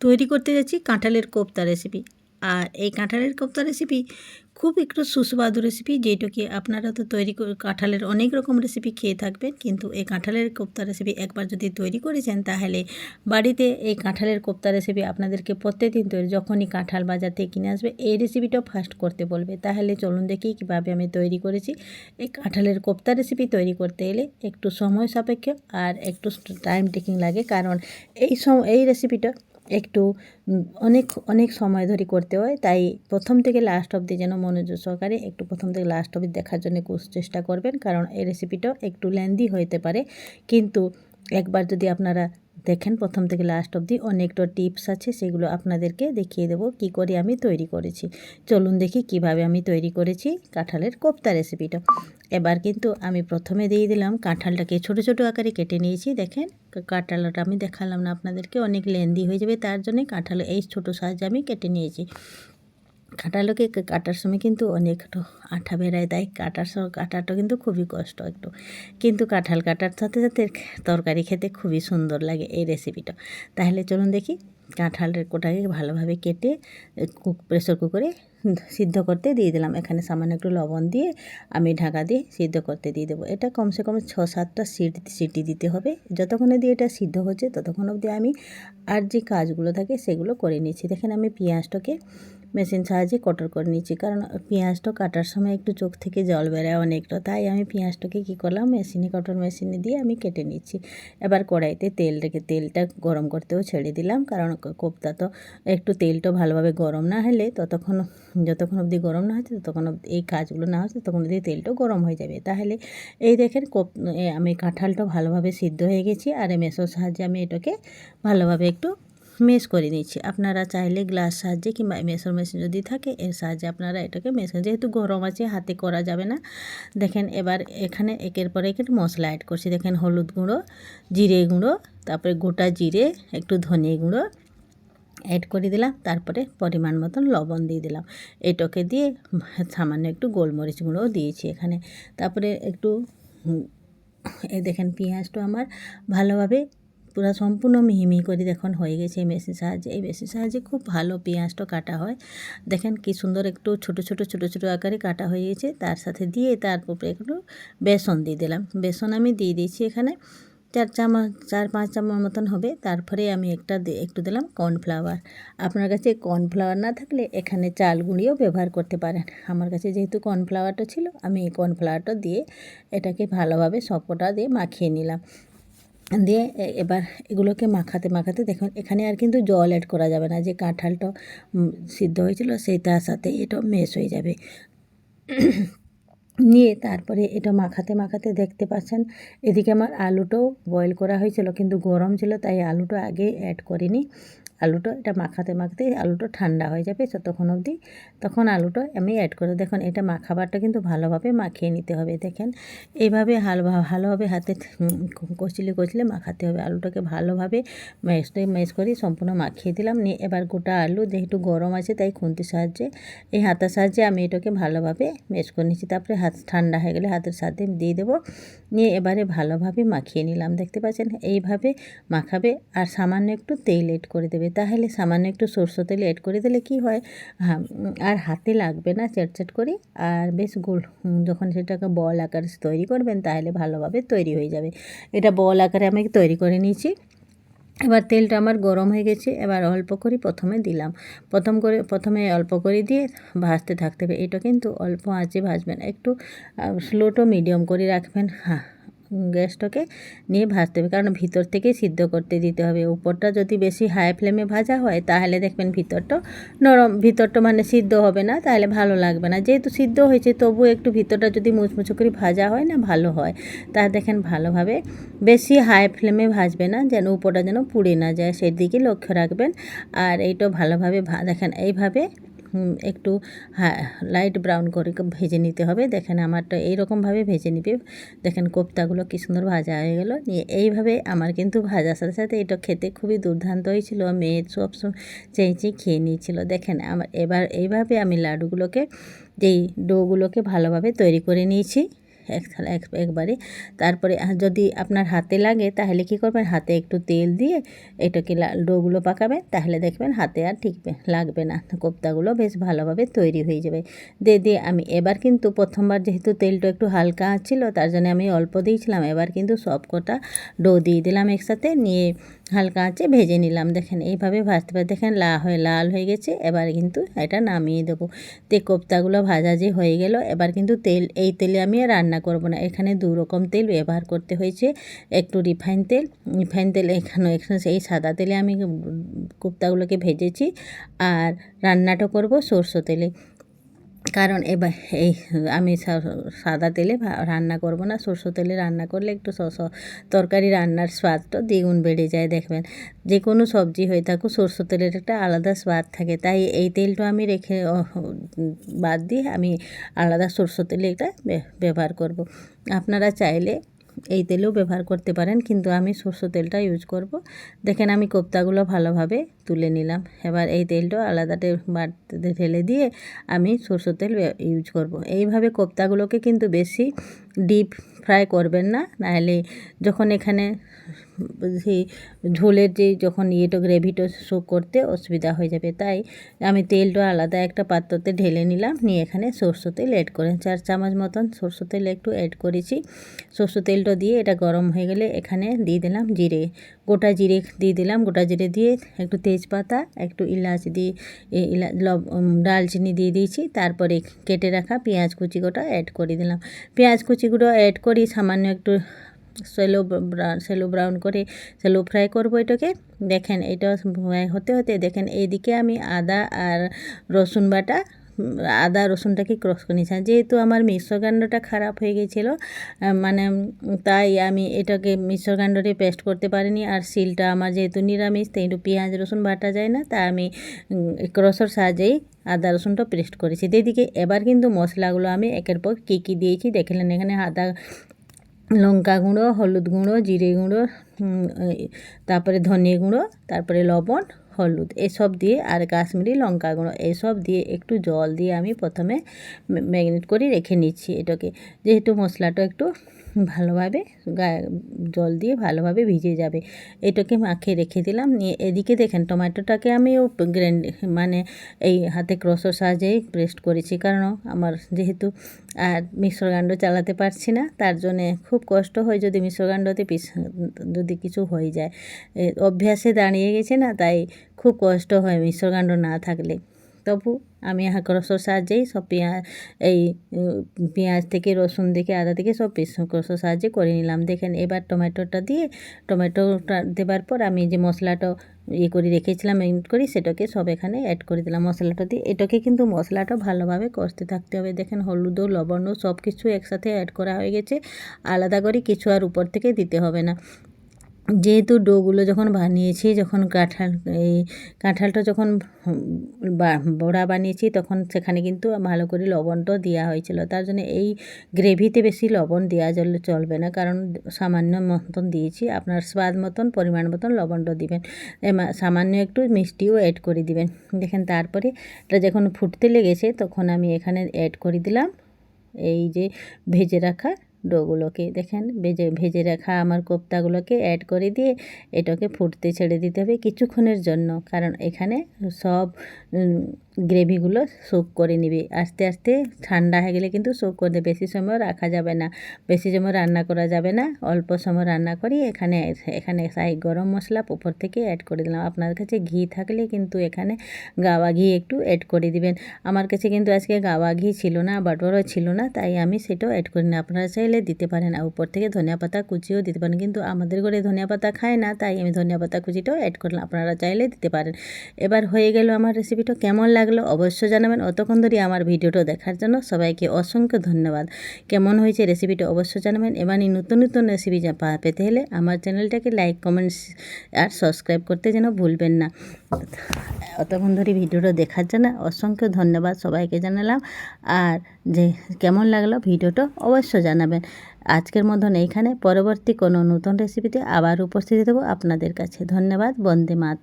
তৈরি করতে যাচ্ছি কাঁঠালের কোপ্তা রেসিপি। আর এই কাঁঠালের কোপ্তা রেসিপি খুব একটু সুস্বাদু রেসিপি, যেটা কি আপনারা তো তৈরি করে কাঁঠালের অনেক রকম রেসিপি খেয়ে থাকবেন, কিন্তু এই কাঁঠালের কোপ্তা রেসিপি একবার যদি তৈরি করেছেন তাহলে বাড়িতে এই কাঁঠালের কোপ্তা রেসিপি আপনাদেরকে প্রত্যেকদিন তৈরি, যখনই কাঁঠাল বাজার থেকে কিনে আসবে এই রেসিপিটাও ফার্স্ট করতে বলবে। তাহলে চলুন দেখি কীভাবে আমি তৈরি করেছি। এই কাঁঠালের কোপ্তা রেসিপি তৈরি করতে গেলে একটু সময় সাপেক্ষ আর একটু টাইম টেকিং লাগে, কারণ এই রেসিপিটা একটু অনেক অনেক সময় ধরে করতে হয়। তাই প্রথম থেকে লাস্ট অবধি যেন মনোযোগ সহকারে একটু প্রথম থেকে লাস্ট অবধি দেখার জন্য চেষ্টা করবেন, কারণ এই রেসিপিটাও একটু লেন্দি হতে পারে। কিন্তু একবার যদি আপনারা দেখেন প্রথম থেকে লাস্ট অবধি, অনেকটা টিপস আছে, সেগুলো আপনাদেরকে দেখিয়ে দেবো কী করে আমি তৈরি করেছি। চলুন দেখি কিভাবে আমি তৈরি করেছি কাঁঠালের কোপ্তা রেসিপিটা। এবার কিন্তু আমি প্রথমে দিয়ে দিলাম কাঁঠালটাকে ছোট ছোট আকারে কেটে নিয়েছি। দেখেন কাঁঠালটা আমি দেখালাম না আপনাদেরকে, অনেক লেন্দি হয়ে যাবে, তার জন্যে কাঁঠাল এই ছোট সাইজে আমি কেটে নিয়েছি। কাঁঠালকে কাটার সময় কিন্তু অনেক একটু আঠা বেরায়, তাই কাটাটা কিন্তু খুবই কষ্ট একটু, কিন্তু কাঁঠাল কাটার সাথে সাথে তরকারি খেতে খুবই সুন্দর লাগে এই রেসিপিটা। তাহলে চলুন দেখি। কাঁঠালের কোটাকে ভালোভাবে কেটে প্রেসার কুকারে সিদ্ধ করতে দিয়ে দিলাম। এখানে সামান্য একটু লবণ দিয়ে আমি ঢাকা দিয়ে সিদ্ধ করতে দিয়ে দেবো। এটা কমসে কম 6-7টা সিটি দিতে হবে। যতক্ষণে দিয়ে এটা সিদ্ধ হচ্ছে ততক্ষণ অবধি আমি আর যে কাজগুলো থাকে সেগুলো করে নিচ্ছি। দেখেন আমি পেঁয়াজটাকে মেশিন সাহায্যে কটর করে নিচ্ছি, কারণ পেঁয়াজটা কাটার সময় একটু চোখ থেকে জল বেরোয় অনেকটা, তাই আমি পেঁয়াজটাকে কী করলাম কটর মেশিনে দিয়ে আমি কেটে নিচ্ছি। এবার কড়াইতে তেল রেখে তেলটা গরম করতেও ছেড়ে দিলাম, কারণ কোপ্তা তো একটু তেলটা ভালোভাবে গরম না হলে যতক্ষণ অবধি গরম না হচ্ছে ততক্ষণ এই কাজগুলো না হচ্ছে ততক্ষণ অবধি তেলটাও গরম হয়ে যাবে। তাহলে এই দেখেন আমি কাঁঠালটা ভালোভাবে সিদ্ধ হয়ে গেছি, আর এই মেশোর সাহায্যে আমি এটাকে ভালোভাবে একটু মেশ করে নিচ্ছি। আপনারা চাইলে গ্লাস সাহায্যে কিংবা মেশর মেশিন যদি থাকে এর সাহায্যে আপনারা এটাকে মেশ করেন, যেহেতু গরম আছে হাতে করা যাবে না। দেখেন এবার এখানে একের পর এক মশলা অ্যাড করছি। দেখেন হলুদ গুঁড়ো, জিরে গুঁড়ো, তারপরে গোটা জিরে, একটু ধনে গুঁড়ো অ্যাড করে দিলাম, তারপরে পরিমাণ মতন লবণ দিয়ে দিলাম। এটাকে দিয়ে সামান্য একটু গোলমরিচ গুঁড়োও দিয়েছি এখানে। তারপরে একটু এই দেখেন পেঁয়াজটা আমার ভালোভাবে পুরো সম্পূর্ণ মিহি করে দেখুন হয়ে গেছে এই মেশিন সাহায্যে। এই মেশিন সাহায্যে খুব ভালো পেঁয়াজটা কাটা হয়। দেখেন কি সুন্দর একটু ছোট ছোট আকারে কাটা হয়ে গেছে। তার সাথে দিয়ে তারপরে একটু বেসন দিয়ে দিলাম। বেসন আমি দিয়ে দিয়েছি এখানে 4-5 চামচ মতন হবে। তারপরে আমি একটু দিলাম কর্নফ্লাওয়ার। আপনার কাছে কর্নফ্লাওয়ার না থাকলে এখানে চাল গুঁড়িও ব্যবহার করতে পারেন। আমার কাছে যেহেতু কর্নফ্লাওয়ারটা ছিল, আমি এই কর্নফ্লাওয়ারটা দিয়ে এটাকে ভালোভাবে সবকটা দিয়ে মাখিয়ে নিলাম। দিয়ে এবার এগুলোকে মাখাতে দেখুন এখানে আর কিন্তু জল অ্যাড করা যাবে না, যে কাঁঠালটা সিদ্ধ হয়েছিল সেই তার সাথে এটা মেশ হয়ে যাবে। নিয়ে তারপরে এটা মাখাতে দেখতে পাচ্ছেন এদিকে আমার আলুটাও বয়েল করা হয়েছিল, কিন্তু গরম ছিল তাই আলুটা আগে অ্যাড করিনি। আলুটা এটা মাখাতে আলুটা ঠান্ডা হয়ে যাবে ততক্ষণ অবধি, তখন আলুটা আমি অ্যাড করে দেখুন এটা মাখাবারটা কিন্তু ভালোভাবে মাখিয়ে নিতে হবে। দেখেন এইভাবে ভালোভাবে হাতে কচলে মাখাতে হবে। আলুটাকে ভালোভাবে মেশ করে সম্পূর্ণ মাখিয়ে দিলাম। নিয়ে এবার গোটা আলু যেহেতু গরম আছে তাই খুন্তির সাহায্যে এই হাতের সাহায্যে আমি এটাকে ভালোভাবে মেশ করে নিচ্ছি। তারপরে হাত ঠান্ডা হয়ে গেলে হাতের সাথে দিয়ে দেবো। নিয়ে এবারে ভালোভাবে মাখিয়ে নিলাম। দেখতে পাচ্ছেন এইভাবে মাখাবে, আর সামান্য একটু তেল এড করে দেবে। তাহলে সামান্য একটু সরষে তেল এড করে দিলে কি হয়, আর হাতে লাগবে না চেটচেট করে, আর বেশ যখন সেটাকে বল আকারে তৈরি করবেন তাহলে ভালোভাবে তৈরি হয়ে যাবে। এটা বল আকারে আমি তৈরি করে নিয়েছি। এবার তেলটা আমার গরম হয়ে গেছে। এবার অল্প করে প্রথমে দিলাম। প্রথমে অল্প করে দিয়ে ভাজতে থাকতে হবে। এটা কিন্তু অল্প আঁচে ভাজবেন, একটু স্লো টু মিডিয়াম করে রাখবেন। গ্যাসটাকে নিয়ে ভাজতে হবে, কারণ ভিতর থেকে সিদ্ধ করতে দিতে হবে। উপরটা যদি বেশি হাই ফ্লেমে ভাজা হয় তাহলে দেখবেন ভিতরটা নরম, ভিতরটা সিদ্ধ হবে না, তাহলে ভালো লাগবে না। যেহেতু সিদ্ধ হয়েছে তবু একটু ভিতরটা যদি মুচমুচো করে ভাজা হয় না ভালো হয়। তা দেখেন ভালোভাবে বেশি হাই ফ্লেমে ভাজবে না, যেন উপরটা যেন পুড়ে না যায় সেদিকে লক্ষ্য রাখবেন। আর এইটা ভালোভাবে দেখেন এইভাবে একটু লাইট ব্রাউন করে ভেজে নিতে হবে। দেখেন আমারটা এইরকমভাবে ভেজে নিবে। দেখেন কোপ্তাগুলো কী সুন্দর ভাজা হয়ে গেল। নিয়ে এইভাবে আমার কিন্তু ভাজার সাথে সাথে এটা খেতে খুবই দুর্দান্ত হয়েছিল। মেয়ে সব চেঁচিয়ে খেয়ে নিয়েছিল। দেখেন এবার এইভাবে আমি লাডুগুলোকে যেই ডোগুলোকে ভালোভাবে তৈরি করে নিয়েছি। একবারে। তারপরে যদি আপনার হাতে লাগে তাহলে কী করবেন, হাতে একটু তেল দিয়ে এটাকে ডোগুলো পাকাবেন, তাহলে দেখবেন হাতে আর ঠিকবে লাগবে না, কোপ্তাগুলো বেশ ভালোভাবে তৈরি হয়ে যাবে। দিয়ে আমি এবার কিন্তু প্রথমবার যেহেতু তেলটা একটু হালকা ছিল তার জন্য আমি অল্প দিয়েছিলাম, এবার কিন্তু সব কটা ডো দিয়ে দিলাম একসাথে, নিয়ে হালকা আঁচে ভেজে নিলাম। দেখেন এইভাবে ভাজতে পারে, দেখেন লাল হয়ে গেছে। এবার কিন্তু এটা নামিয়ে দেবো। কোপ্তাগুলো ভাজা যে হয়ে গেল, এবার কিন্তু এই তেলে আমি আর রান্না করব না। এখানে 2 রকম তেল ব্যবহার করতে হয়েছে, একটু রিফাইন তেল এখানে এই সাদা তেলে আমি কোপ্তাগুলোকে ভেজেছি, আর রান্নাটা করব সরষে তেলে। কারণ এবার আমি সাদা তেলে রান্না করব না, সরষে তেলে রান্না করলে একটু তরকারি রান্নার স্বাদটা দ্বিগুণ বেড়ে যায়। দেখবেন যে কোনো সবজি হয়ে থাকুক সরষে তেলের একটা আলাদা স্বাদ থাকে, তাই এই তেলটা আমি রেখে বাদ দিয়ে আমি আলাদা সরষে তেলে এটা ব্যবহার করব। আপনারা চাইলে এই তেলেও ব্যবহার করতে পারেন, কিন্তু আমি সরষে তেলটা ইউজ করব। দেখেন আমি কোপ্তাগুলো ভালোভাবে তুলে নিলাম। এবার এই তেলটা আলাদা বাটিতে ঢেলে দিয়ে আমি সরষে তেল ইউজ করব। এইভাবে কোপ্তাগুলোকে কিন্তু বেশি ডিপ ফ্রাই করবেন না, নাহলে যখন এখানে সেই ঝোলের যখন গ্রেভিটা শো করতে অসুবিধা হয়ে যাবে। তাই আমি তেলটা আলাদা একটা পাত্রতে ঢেলে নিলাম, নিয়ে এখানে সরষে তেল অ্যাড করে 4 চামচ মতন সরষে তেল একটু অ্যাড করেছি। সরষে তেলটা দিয়ে এটা গরম হয়ে গেলে এখানে দিয়ে দিলাম গোটা জিরে দিয়ে দিলাম। গোটা জিরে দিয়ে একটু তেজপাতা, একটু ইলাচ দিয়ে দারচিনি দিয়ে দিয়েছি। তারপরে কেটে রাখা পেঁয়াজ কুচিগুলো অ্যাড করে দিলাম। পেঁয়াজ কুচিগুলো অ্যাড করি সামান্য একটু শ্যালো ফ্রাই করবো এটাকে। দেখেন এটা হতে দেখেন এইদিকে আমি আদা রসুনটাকে ক্রস করে নিয়েছিলাম। যেহেতু আমার মিশ্রকাণ্ডটা খারাপ হয়ে গেছিলো, মানে তাই আমি এটাকে মিশ্রকাণ্ডটি পেস্ট করতে পারিনি। আর শিলটা আমার যেহেতু নিরামিষ, তাই একটু পেঁয়াজ রসুন বাটা যায় না, তাই আমি ক্রসের সাহায্যেই আদা রসুনটা পেস্ট করেছি। এদিকে এবার কিন্তু মশলাগুলো আমি একের পর কী দিয়েছি দেখলেন। এখানে লঙ্কা গুঁড়ো, হলুদ গুঁড়ো, জিরে গুঁড়ো, তারপরে ধনে গুঁড়ো, তারপরে লবণ, হলুদ এসব দিয়ে, আর কাশ্মীরি লঙ্কা গুঁড়ো এসব দিয়ে একটু জল দিয়ে আমি প্রথমে ম্যারিনেট করে রেখে নিচ্ছি এটাকে। যেহেতু মশলাটা একটু ভালোভাবে জল দিয়ে ভালোভাবে ভিজে যাবে, এটাকে মাখিয়ে রেখে দিলাম। নিয়ে এদিকে দেখেন টমেটোটাকে আমি মানে এই হাতে ক্রসের সাহায্যেই পেস্ট করেছি, কারণ আমার যেহেতু আর মিশ্রকাণ্ড চালাতে পারছি না, তার জন্যে খুব কষ্ট হয় যদি মিশ্রকাণ্ডতে যদি কিছু হয়ে যায়। অভ্যাসে দাঁড়িয়ে গেছে না, তাই খুব কষ্ট হয় মিশ্রকাণ্ড না থাকলে। তবু আমি ক্রসের সাহায্যেই সব পেঁয়াজ থেকে রসুন থেকে আদা থেকে সব ক্রসের সাহায্যে করে নিলাম। দেখেন এবার টমেটোটা দেবার পর আমি যে মশলাটা করে রেখেছিলাম ম্যারিনেট করি, সেটাকে সব এখানে অ্যাড করে দিলাম মশলাটা দিয়ে। এটাকে কিন্তু মশলাটা ভালোভাবে কষতে থাকতে হবে। দেখেন হলুদ ও লবণ সব কিছু একসাথে অ্যাড করা হয়ে গেছে, আলাদা করে কিছু আর উপর থেকে দিতে হবে না। যেহেতু ডোগুলো যখন বানিয়েছি, যখন কাঁঠালটা যখন বড়া বানিয়েছি, তখন সেখানে কিন্তু ভালো করে লবণটাও দেওয়া হয়েছিল। তার জন্য এই গ্রেভিতে বেশি লবণ দেওয়া চলবে না, কারণ সামান্য মতন দিয়েছি। আপনার স্বাদ মতন পরিমাণ মতন লবণটা দিবেন, সামান্য একটু মিষ্টিও অ্যাড করে দিবেন। দেখেন তারপরে এটা যখন ফুটতে লেগেছে, তখন আমি এখানে অ্যাড করে দিলাম এই যে ভেজে রাখা ডোগুলোকে। দেখেন ভেজে রাখা আমার কোপ্তাগুলোকে অ্যাড করে দিয়ে এটাকে ফুটতে ছেড়ে দিতে হবে কিছুক্ষণের জন্য, কারণ এখানে সব গ্রেভিগুলো সোক করে নিবে। আস্তে আস্তে ঠান্ডা হয়ে গেলে কিন্তু সোক করে দেবে। বেশি সময় রাখা যাবে না, বেশি সময় রান্না করা যাবে না, অল্প সময় রান্না করি। এখানে গরম মশলা উপর থেকে অ্যাড করে দিলাম। আপনার কাছে ঘি থাকলে কিন্তু এখানে গাওয়া ঘি একটু অ্যাড করে দিবেন। আমার কাছে কিন্তু আজকে গাওয়া ঘি ছিল না, বাটারও ছিল না, তাই আমি সেটাও অ্যাড করি না। আপনারা চাইলে দিতে পারেন, আর উপর থেকে ধনিয়া পাতা কুচিও দিতে পারেন, কিন্তু আমাদের ঘরে ধনিয়া পাতা খায় না, তাই আমি ধনিয়া পাতা কুচিটাও অ্যাড করলাম। আপনারা চাইলে দিতে পারেন। এবার হয়ে গেল আমার রেসিপিটা। কেমন লাগলো অবশ্যই জানাবেন। অতক্ষণ ধরে আমার ভিডিওটা দেখার জন্য সবাইকে অসংখ্য ধন্যবাদ। কেমন হয়েছে রেসিপিটা অবশ্যই জানাবেন। এবারই নতুন রেসিপি পেতে হলে আমার চ্যানেলটাকে লাইক, কমেন্টস আর সাবস্ক্রাইব করতে যেন ভুলবেন না। অতক্ষণ ধরে ভিডিওটা দেখার জন্য অসংখ্য ধন্যবাদ সবাইকে জানালাম। আর যে কেমন লাগলো ভিডিওটা অবশ্যই জানাবেন। আজকের মতন এইখানে, পরবর্তী কোনো নতুন রেসিপিতে আবার উপস্থিত দেবো আপনাদের কাছে। ধন্যবাদ। বন্দে মাতরম।